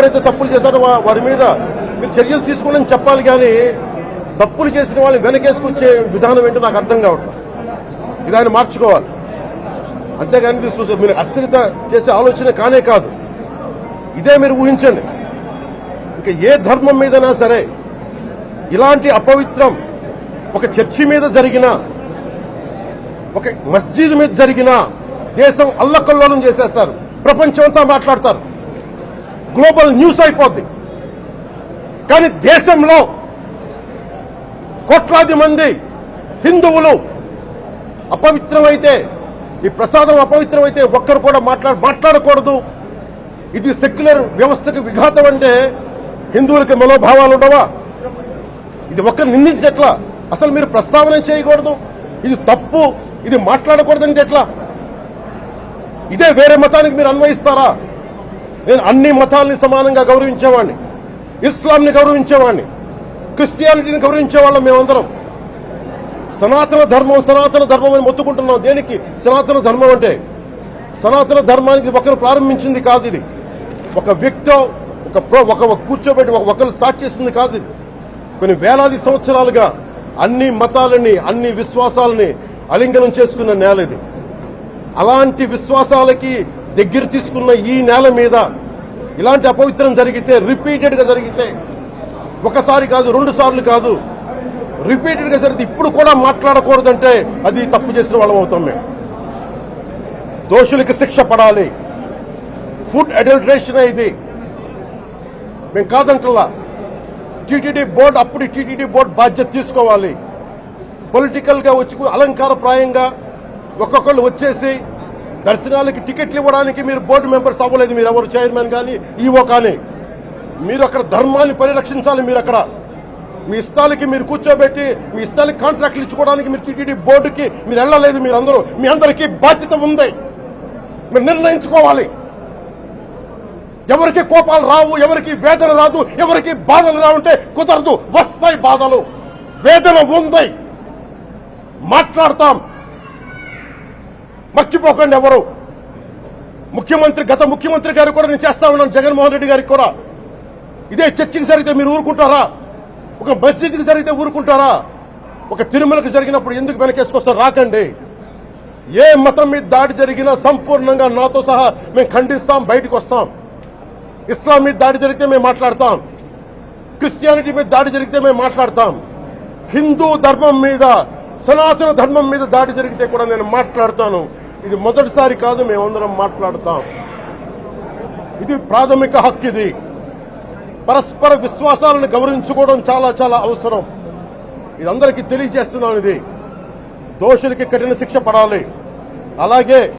ఎవరైతే తప్పులు చేశారో వారి మీద మీరు చర్యలు తీసుకోండి చెప్పాలి, కానీ తప్పులు చేసిన వాళ్ళని వెనకేసుకొచ్చే విధానం ఏంటో నాకు అర్థం కావట్లేదు. ఇది ఆయన మార్చుకోవాలి. అంతేగాని ఇది మీరు అస్థిరత చేసే ఆలోచన కానే కాదు. ఇదే మీరు ఊహించండి, ఇంకా ఏ ధర్మం మీదైనా సరే ఇలాంటి అపవిత్రం ఒక చర్చి మీద జరిగినా, ఒక మస్జిద్ మీద జరిగినా దేశం అల్లకల్లోలం చేసేస్తారు, ప్రపంచం అంతా మాట్లాడతారు, గ్లోబల్ న్యూస్ అయిపోద్ది. కానీ దేశంలో కోట్లాది మంది హిందువులు అపవిత్రమైతే, ఈ ప్రసాదం అపవిత్రమైతే ఒక్కరు కూడా మాట్లాడకూడదు, ఇది సెక్యులర్ వ్యవస్థకు విఘాతం అంటే హిందువులకి మనోభావాలు ఉండవా? ఇది ఒక్కరు నిందించట్లా, అసలు మీరు ప్రస్తావన చేయకూడదు, ఇది తప్పు, ఇది మాట్లాడకూడదంటే ఎట్లా? ఇదే వేరే మతానికి మీరు అన్వయిస్తారా? నేను అన్ని మతాలని సమానంగా గౌరవించేవాడిని, ఇస్లాంని గౌరవించేవాడిని, క్రిస్టియానిటీని గౌరవించేవాళ్ళం. మేమందరం సనాతన ధర్మం అని మొత్తుకుంటున్నాం. దేనికి సనాతన ధర్మం అంటే? సనాతన ధర్మానికి ఒకరు ప్రారంభించింది కాదు, ఇది ఒక వ్యక్తి ఒక కూర్చోబెట్టి ఒకరు స్టార్ట్ చేసింది కాదు. ఇది కొన్ని వేలాది సంవత్సరాలుగా అన్ని మతాలని, అన్ని విశ్వాసాలని అలింగనం చేసుకున్న నేల ఇది. అలాంటి విశ్వాసాలకి దగ్గర తీసుకున్న ఈ నేల మీద ఇలాంటి అపవిత్రం జరిగితే, రిపీటెడ్ గా జరిగితే, ఒకసారి కాదు, 2 సార్లు కాదు, రిపీటెడ్ గా జరిగితే ఇప్పుడు కూడా మాట్లాడకూడదంటే అది తప్పు చేసిన వాళ్ళం అవుతాం. మేము దోషులకి శిక్ష పడాలి. ఫుడ్ అడల్టరేషన్ ఇది మేము కాదంటల్లా. టీటీడీ బోర్డు, అప్పుడు టీటీడీ బోర్డు బాధ్యత తీసుకోవాలి. పొలిటికల్ గా వచ్చి అలంకారప్రాయంగా ఒక్కొక్కళ్ళు వచ్చేసి దర్శనాలకి టికెట్లు ఇవ్వడానికి మీరు బోర్డు మెంబర్స్ అవ్వలేదు. మీరు ఎవరు చైర్మన్ కానీ ఈవో కానీ, మీరు అక్కడ ధర్మాన్ని పరిరక్షించాలి. మీరు అక్కడ మీ ఇష్టాలకి మీరు కూర్చోబెట్టి మీ ఇష్టాలకి కాంట్రాక్ట్లు ఇచ్చుకోవడానికి మీరు టీటీడీ బోర్డుకి మీరు వెళ్ళలేదు. మీరందరూ, మీ అందరికీ బాధ్యత ఉంది. మీరు నిర్ణయించుకోవాలి. ఎవరికి కోపాలు రావు, ఎవరికి వేదన రాదు, ఎవరికి బాధలు రావుంటే కుదరదు. వస్తాయి బాధలు, వేదన ఉంది, మాట్లాడతాం. మర్చిపోకండి ఎవరు. గత ముఖ్యమంత్రి గారు కూడా నేను చేస్తా ఉన్నాను, జగన్మోహన్ రెడ్డి గారికి కూడా. ఇదే చర్చికి జరిగితే మీరు ఊరుకుంటారా? ఒక మస్జిద్కి జరిగితే ఊరుకుంటారా? ఒక తిరుమలకు జరిగినప్పుడు ఎందుకు వెనకేసుకొస్తారు? రాకండి. ఏ మతం మీద దాడి జరిగినా సంపూర్ణంగా నాతో సహా మేము ఖండిస్తాం, బయటకు వస్తాం. ఇస్లాం మీద దాడి జరిగితే మేము మాట్లాడతాం, క్రిస్టియానిటీ మీద దాడి జరిగితే మేము మాట్లాడతాం, హిందూ ధర్మం మీద, సనాతన ధర్మం మీద దాడి జరిగితే కూడా నేను మాట్లాడతాను. ఇది మొదటిసారి కాదు, మేమందరం మాట్లాడతాం. ఇది ప్రాథమిక హక్కు. ఇది పరస్పర విశ్వాసాలను గౌరవించుకోవడం చాలా చాలా అవసరం. ఇది అందరికీ తెలియజేస్తున్నాను. ఇది దోషులకి కఠిన శిక్ష పడాలి. అలాగే